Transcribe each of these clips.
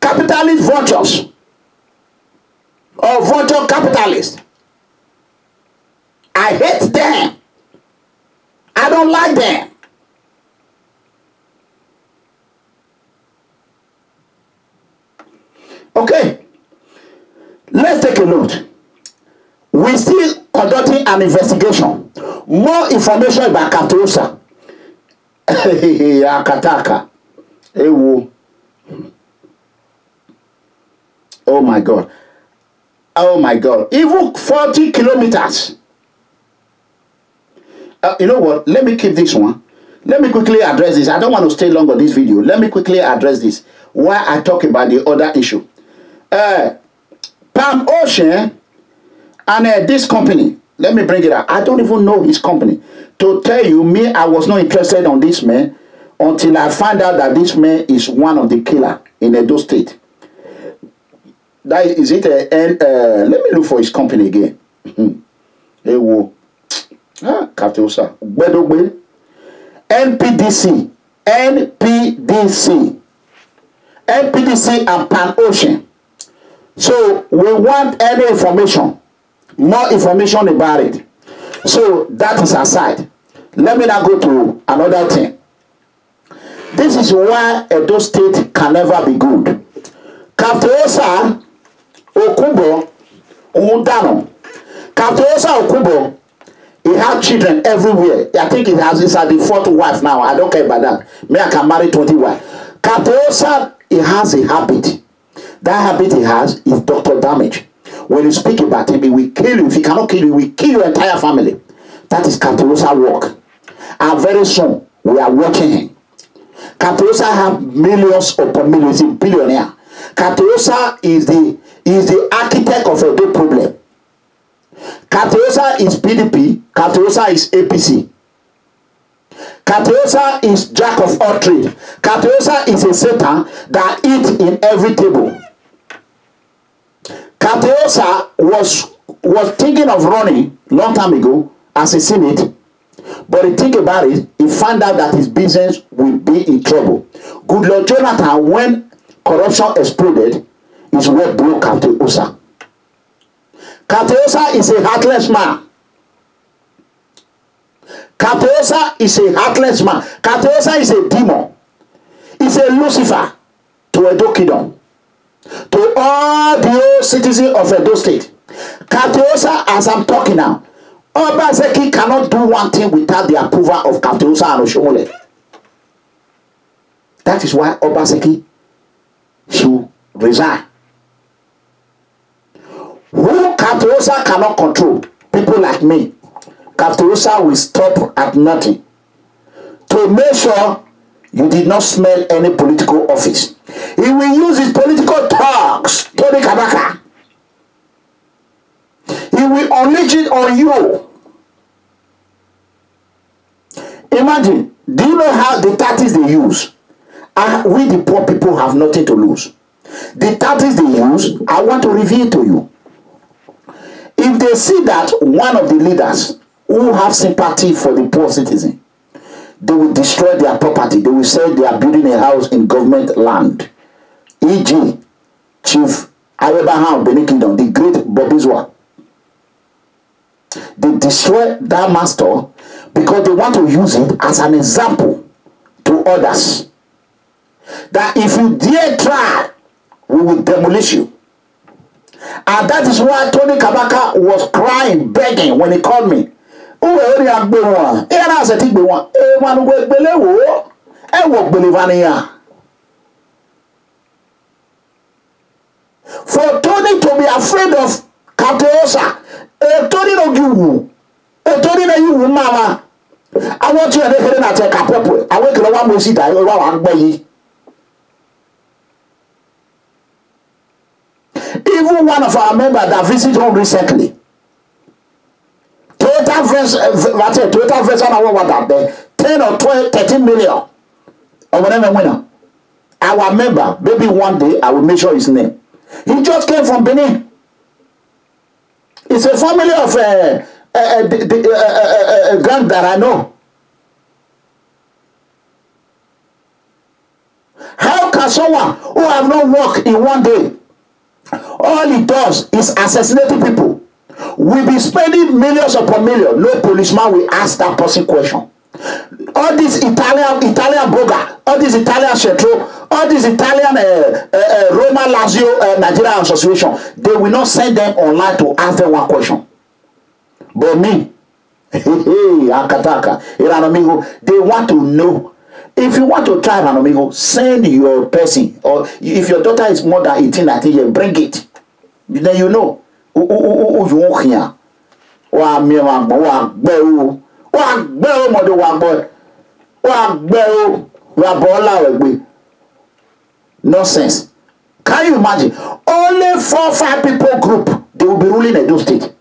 capitalist vultures or vulture capitalists. I hate them. I don't like them. Okay, let's take a note. We still conducting an investigation. More information about Katosa. Akataka. Ewo. Oh my God. Oh my God. Even 40 kilometers. You know what? Let me keep this one. Let me quickly address this. I don't want to stay long on this video. Let me quickly address this. Why I talk about the other issue. Palm Ocean and this company. Let me bring it out. I don't even know his company. To tell you, me, I was not interested on this man until I found out that this man is one of the killers in Edo State. That is it. Let me look for his company again. Ewo. Katosa. NPDC. NPDC. NPDC and Pan Ocean. So we want any information, more information about it. So that is aside. Let me now go to another thing. This is why Edo State can never be good. Katosa Okubo Undano. Katosa Okubo, he had children everywhere. I think it's at the 4th wife now. I don't care about that. Me, I can marry 20 wives. Katosa, he has a habit. That habit he has is doctor damage. When you speak about him, he will kill you. If he cannot kill you, he will kill your entire family. That is Katosa work. And very soon, we are watching him. Katosa have millions upon millions. He's a billionaire. Katosa is the architect of a big problem. Katosa is PDP. Katosa is APC. Katosa is jack of all trade. Katosa is a Satan that eats in every table. Katosa was thinking of running long time ago as a Senate, but he think about it, he found out that his business will be in trouble. Goodluck Jonathan, when corruption exploded, is what broke Katosa. Katosa is a heartless man. Katosa is a heartless man. Katosa is a demon. He's a Lucifer to Edo Kingdom. To all the old citizens of Edo State. Katosa, as I'm talking now, Obaseki cannot do one thing without the approval of Katosa and Oshomole. That is why Obaseki should resign. Who Katosa cannot control, people like me, Katosa will stop at nothing to make sure you did not smell any political office. He will use his political talks, Tony Kabaka. He will unleash it on you. Imagine, do you know how the tactics they use? We the poor people have nothing to lose. The tactics they use, I want to reveal to you. If they see that one of the leaders who have sympathy for the poor citizen, they will destroy their property. They will say they are building a house in government land. E.g., Chief Abraham Benikindom, the great Bobizwa. They destroy that master because they want to use it as an example to others. That if you dare try, we will demolish you. And that is why Tony Kabaka was crying, begging when he called me. For Tony to be afraid of Katosa, Tony no you, Tony no you, mama. I want you to take a purple. I want to know what we see that you are. Even one of our members that visited home recently, Toyota version of what that there, 10 or 12, 13 million. Or whatever winner. Our member, maybe one day I will make sure his name. He just came from Benin. It's a family of a grand that I know. How can someone who have not worked in one day, all he does is assassinating people, will be spending millions upon millions? No policeman will ask that person question. All these Italian blogger, all these Italian Centro, all these Italian Roma Lazio Nigerian Association, they will not send them online to ask them one question. But me, Akataka, Iranomigo, they want to know. If you want to try Iranomigo, send your person, or if your daughter is more than 18, 19 years, bring it. Then you know who you walk here. Nonsense. Can you imagine? Only 4 or 5 people group, they will be ruling Edo State.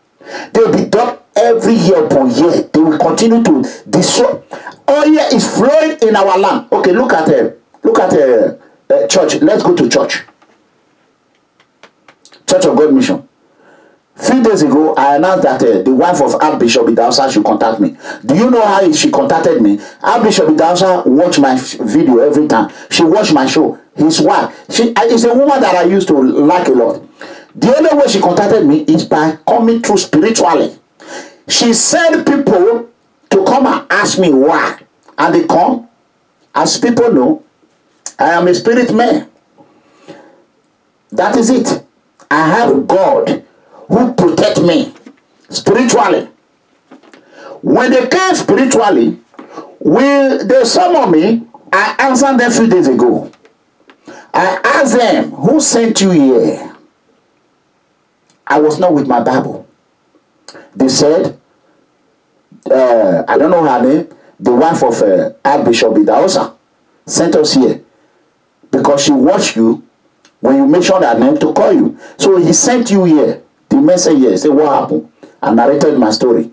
They will be done every year upon year. They will continue to destroy. Oil is flowing in our land. Okay, look at church. Let's go to church. Church of God Mission. Few days ago, I announced that the wife of Archbishop Idahosa should contact me. Do you know how she contacted me? Archbishop Idahosa watch my video every time. She watch my show. His wife. She is a woman that I used to like a lot. The only way she contacted me is by coming through spiritually. She sent people to come and ask me why. And they come. As people know, I am a spirit man. That is it. I have God who protect me spiritually. When they came spiritually, they summon me. I answered them a few days ago. I asked them, who sent you here? I was not with my Bible. They said, I don't know her name, the wife of Archbishop Idahosa sent us here because she watched you when you mentioned her name to call you. So he sent you here. The man said yes. Say, what happened? I narrated my story.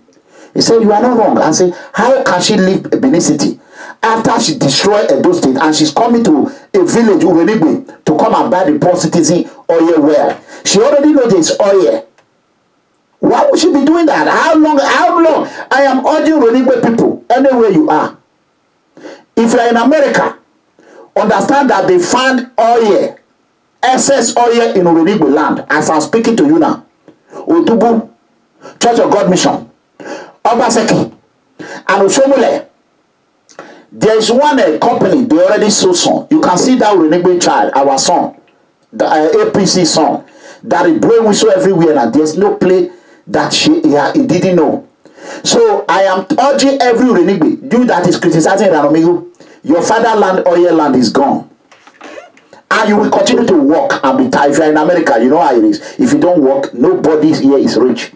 He said, you are not wrong. I said, how can she leave Benin City after she destroyed Edo State and she's coming to a village, Urenigwe, to come and buy the poor citizen oil where? She already knows there's oil. Why would she be doing that? How long? I am urging Urenigwe people, anywhere you are. If you are in America, understand that they found oil, excess oil in Urenigwe land, as I'm speaking to you now. Otubu, Church of God Mission, Obaseki, and Oshomule. There is one company, they already sold son. You can see that Urenigwe child, our son, the APC son, that is blowing whistle everywhere, and there's no play that he didn't know. So I am urging every Urenigwe, you that is criticizing Iranomigo, your fatherland, oil land is gone. And you will continue to work and be tired. If you are in America, you know how it is. If you don't work, nobody here is rich.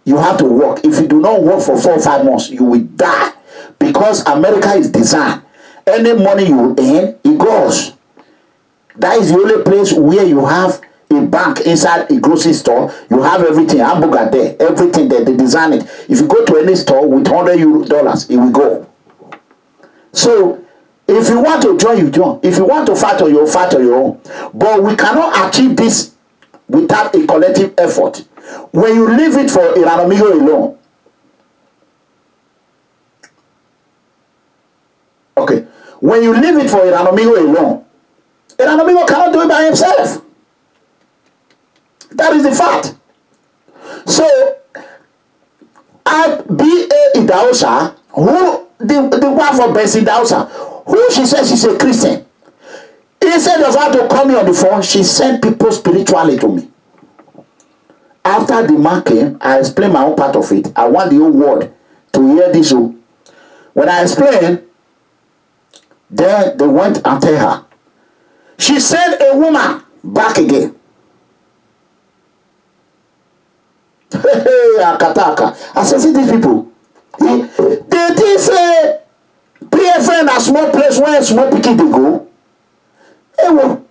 You have to work. If you do not work for 4 or 5 months, you will die. Because America is designed. Any money you earn, it goes. That is the only place where you have a bank inside a grocery store. You have everything. Hamburger there. Everything there. They design it. If you go to any store with $100, it will go. So, if you want to join, you join. If you want to fight on your own. But we cannot achieve this without a collective effort. When you leave it for Iranomigo alone. Okay. When you leave it for Iranomigo alone, Iranomigo cannot do it by himself. That is the fact. So, B.A. Idahosa, who the wife of Bessie Idahosa, who she says she's a Christian, instead of her to call me on the phone, she sent people spiritually to me. After the man came, I explained my own part of it. I want the whole world to hear this. When I explained, then they went and tell her. She sent a woman back again. Akataka. I said, see these people. They did say, PFN a small place where small people they go. Hey, well,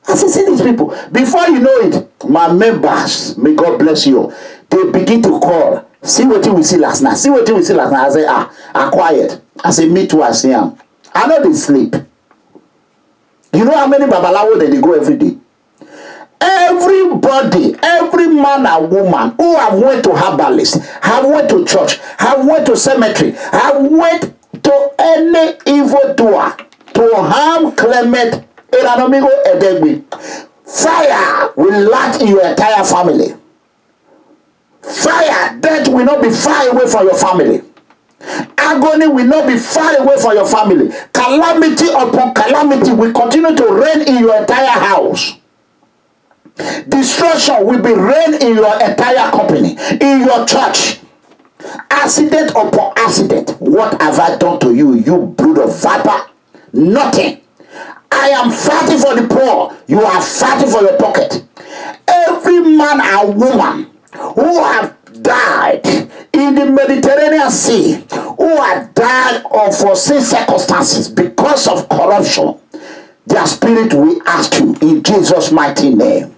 I said, see these people. Before you know it, my members, may God bless you, they begin to call. See what we see last night. See what we see last night. I say, I'm quiet. I say, me too, I say, I know they sleep. You know how many babalawo that they go every day? Everybody, every man and woman who have went to herbalist, have went to church, have went to cemetery, have went to any evil doer to harm Clement Fire will light in your entire family. Fire, death will not be far away from your family. Agony will not be far away from your family. Calamity upon calamity will continue to reign in your entire house. Destruction will be reign in your entire company, in your church. Accident upon accident. What have I done to you, you brood of viper? Nothing. I am fighting for the poor. You are fighting for your pocket. Every man and woman who have died in the Mediterranean Sea, who have died of foreseen circumstances because of corruption, their spirit will ask you in Jesus' mighty name.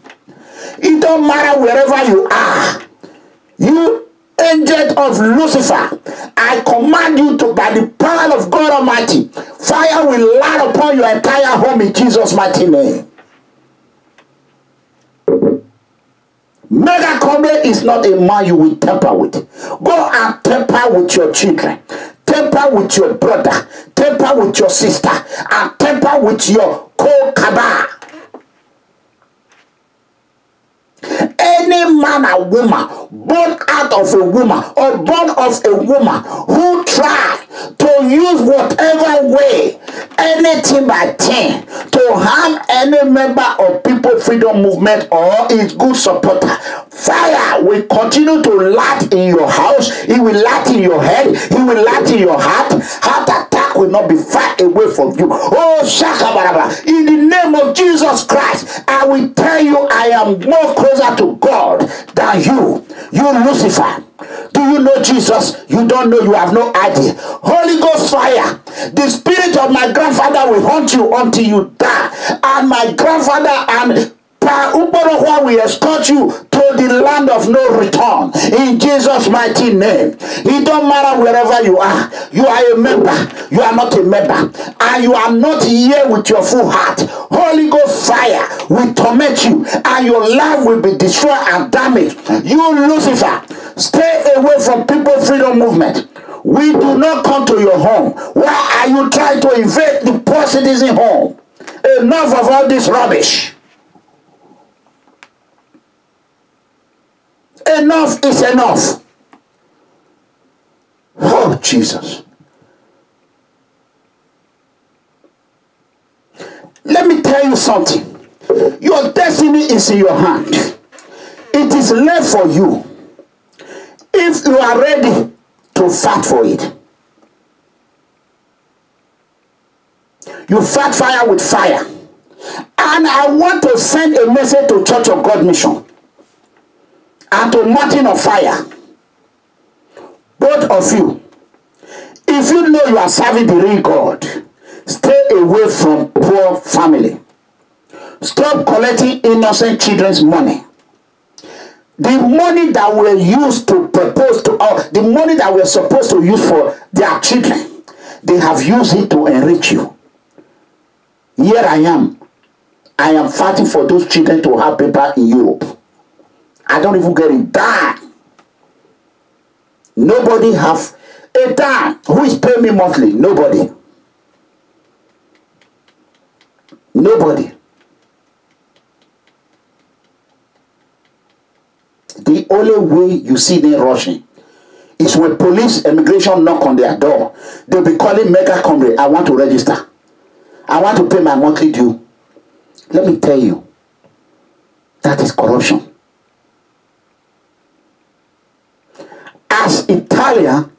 It don't matter wherever you are. You angel of Lucifer, I command you to, by the power of God Almighty, fire will light upon your entire home in Jesus' mighty name. Mega Combe is not a man you will temper with. Go and temper with your children. Temper with your brother. Temper with your sister. And temper with your co-cabal. Any man or woman born out of a woman or born of a woman who try to use whatever way, anything by thing, to harm any member of People Freedom Movement or its good supporter, fire will continue to light in your house. It will light in your head. It will light in your heart. Heart attack will not be far away from you. Oh, Shakabaraba, in the name of Jesus Christ, I will tell you I am more closer to God than you. You Lucifer. Do you know Jesus? You don't know, you have no idea. Holy Ghost fire. The spirit of my grandfather will haunt you until you die. And my grandfather and Pa Uborohwa will escort you to the land of no return. In Jesus' mighty name. It don't matter wherever you are. You are a member. You are not a member. And you are not here with your full heart. Holy Ghost fire will torment you. And your life will be destroyed and damaged. You Lucifer, stay away from People Freedom Movement. We do not come to your home. Why are you trying to invade the poor citizen home? Enough of all this rubbish. Enough is enough. Oh, Jesus. Let me tell you something. Your destiny is in your hand. It is left for you. If you are ready to fight for it. You fight fire with fire. And I want to send a message to Church of God Mission and to Mountain of Fire. Both of you, if you know you are serving the real God, stay away from poor family. Stop collecting innocent children's money. The money that we're used to propose to, or the money that we're supposed to use for their children, they have used it to enrich you. Here I am. I am fighting for those children to have paper in Europe. I don't even get a dime. Nobody have a dime. Who is paying me monthly? Nobody. Nobody. The only way you see them rushing is when police, immigration knock on their door. They'll be calling Mega Comrade. I want to register. I want to pay my monthly due. Let me tell you, that is corruption. As Italia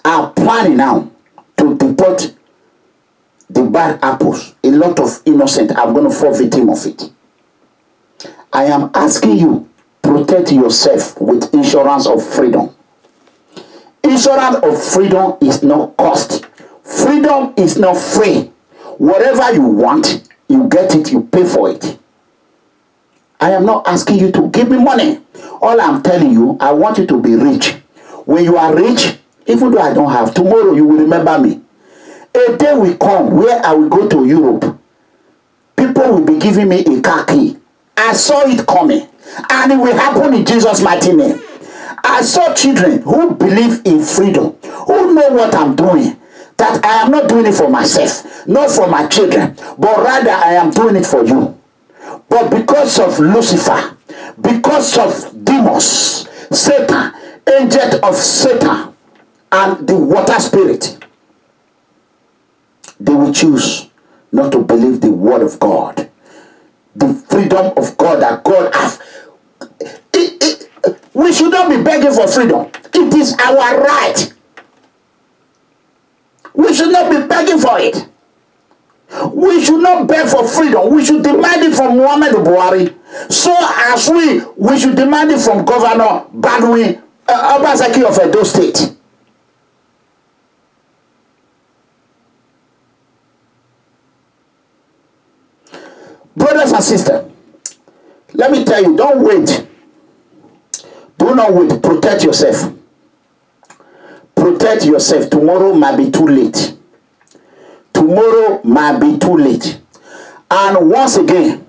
are planning now to deport the bad apples, a lot of innocent are going to fall victim of it. I am asking you, protect yourself with insurance of freedom. Insurance of freedom is not cost. Freedom is not free. Whatever you want, you get it, you pay for it. I am not asking you to give me money. All I'm telling you, I want you to be rich. When you are rich, even though I don't have, tomorrow you will remember me. A day will come where I will go to Europe. People will be giving me a car key. I saw it coming. And it will happen in Jesus' mighty name. I saw children who believe in freedom, who know what I'm doing, that I am not doing it for myself, not for my children, but rather I am doing it for you. But because of Lucifer, because of demons, Satan, angel of Satan, and the water spirit, they will choose not to believe the word of God, the freedom of God that God has. We should not be begging for freedom. It is our right. We should not be begging for it. We should not beg for freedom. We should demand it from Muhammad Buhari. So as we should demand it from Governor Badwi Obaseki of Edo State. Brothers and sisters, let me tell you, don't wait. Do not wait. Protect yourself. Protect yourself. Tomorrow might be too late. Tomorrow might be too late. And once again,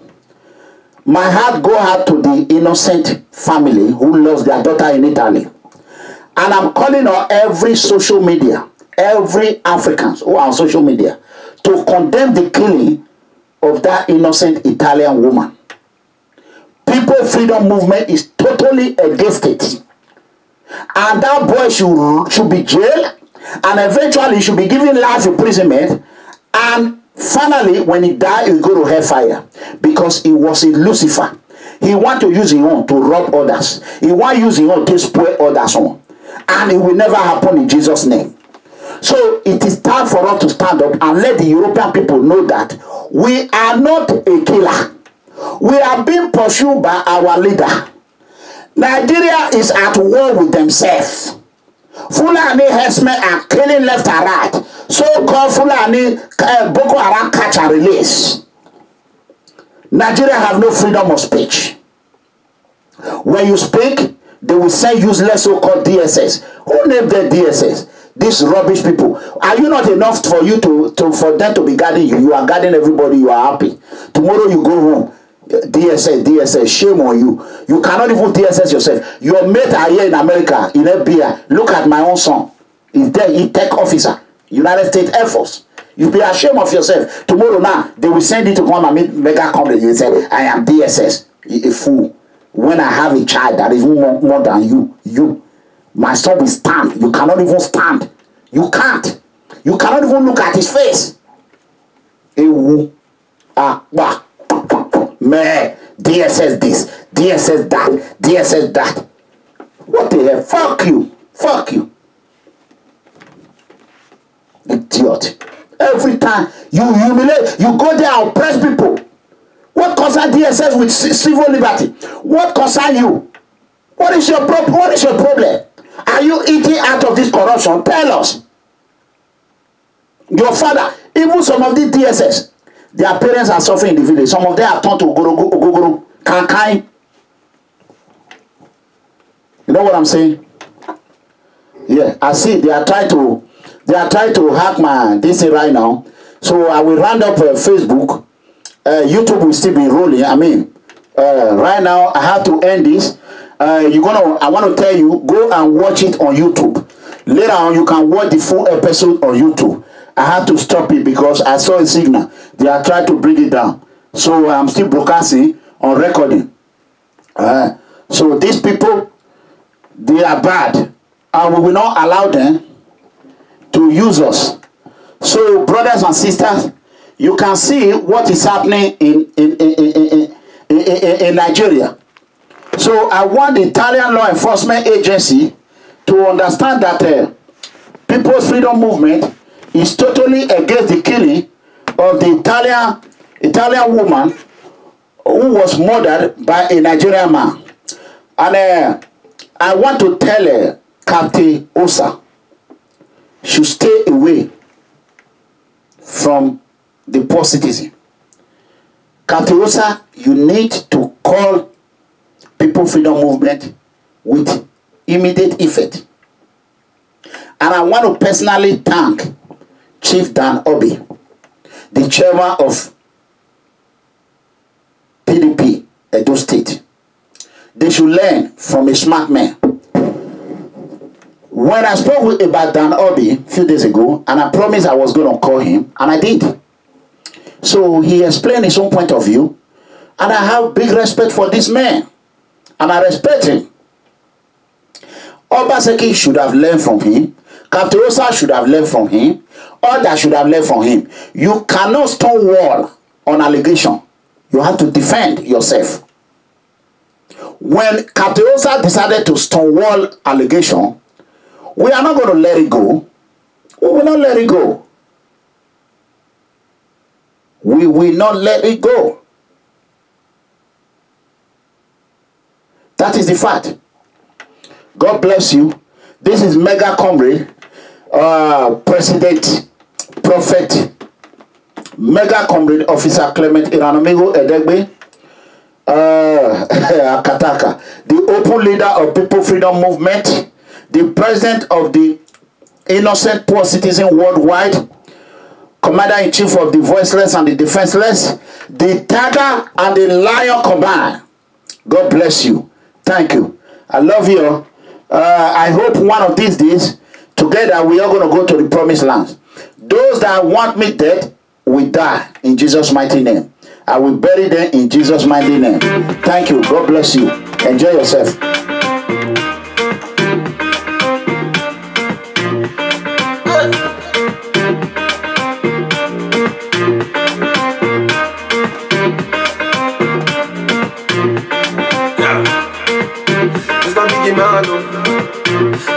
my heart go out to the innocent family who lost their daughter in Italy. And I'm calling on every social media, every Africans who are on social media, to condemn the killing of that innocent Italian woman. People Freedom Movement is totally against it. And that boy should be jailed, and eventually should be given life imprisonment, and finally when he died he will go to hellfire, because he was in Lucifer. He want to use his own to rob others. He want to use his own to spoil others on, and it will never happen in Jesus' name. So it is time for us to stand up and let the European people know that we are not a killer. We are being pursued by our leader. Nigeria is at war with themselves. Fulani herdsmen are killing left and right. So-called Fulani Boko Haram catch and release. Nigeria have no freedom of speech. When you speak, they will send useless so-called DSS. Who named the DSS? These rubbish people. Are you not enough for you for them to be guarding you? You are guarding everybody. You are happy. Tomorrow you go home. DSS, shame on you. You cannot even DSS yourself. Your mate are here in America, in FBI. Look at my own son. He's there, he's tech officer, United States Air Force. You be ashamed of yourself. Tomorrow now, they will send you to come and meet mega company. You say, I am DSS. A fool. When I have a child that is more than you, my son will stand. You cannot even stand. You can't. You cannot even look at his face. Man, DSS this, DSS that, DSS that. What the hell? Fuck you. Fuck you. Idiot. Every time you humiliate, you go there and oppress people. What concern DSS with civil liberty? What concern you? What is your problem? What is your problem? Are you eating out of this corruption? Tell us. Your father, even some of these DSS, their parents are suffering in the village. Some of them are turned to Ogogoro, Kankai. You know what I'm saying? Yeah, I see they are trying to hack my this right now. So I will round up Facebook. YouTube will still be rolling. I mean, right now I have to end this. I want to tell you, go and watch it on YouTube. Later on, you can watch the full episode on YouTube. I had to stop it because I saw a signal. They are trying to bring it down. So I'm still broadcasting on recording. So these people, they are bad. And we will not allow them to use us. So brothers and sisters, you can see what is happening in Nigeria. So I want the Italian Law Enforcement Agency to understand that People's Freedom Movement is totally against the killing of the Italian woman who was murdered by a Nigerian man. And I want to tell Captain Osa should stay away from the poor citizen. Captain Osa, you need to call People Freedom Movement with immediate effect. And I want to personally thank Chief Dan Obi, the chairman of PDP, Edo State. They should learn from a smart man. When I spoke about Dan Obi a few days ago, and I promised I was going to call him, and I did. So he explained his own point of view, and I have big respect for this man, and I respect him. Obaseki should have learned from him. Captain Rosa should have learned from him. Others should have learned from him. You cannot stonewall on allegation. You have to defend yourself. When Captain Rosa decided to stonewall allegation, we are not going to let it go. We will not let it go. We will not let it go. That is the fact. God bless you. This is Mega Comrade, President, Prophet, Mega Comrade Officer Clement Iranomigo Edegbe, Akataka, the open leader of People Freedom Movement, the president of the Innocent Poor Citizen Worldwide, Commander-in-Chief of the Voiceless and the Defenseless, the Tiger and the Lion Command. God bless you. Thank you. I love you. I hope one of these days, together, we are going to go to the promised land. Those that want me dead will die in Jesus' mighty name. I will bury them in Jesus' mighty name. Thank you. God bless you. Enjoy yourself.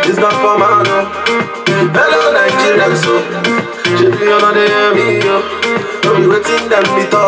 It's not for man, no. Hello, Nigeria, so. Should be on the enemy, yo. Don't be waiting, them be talk.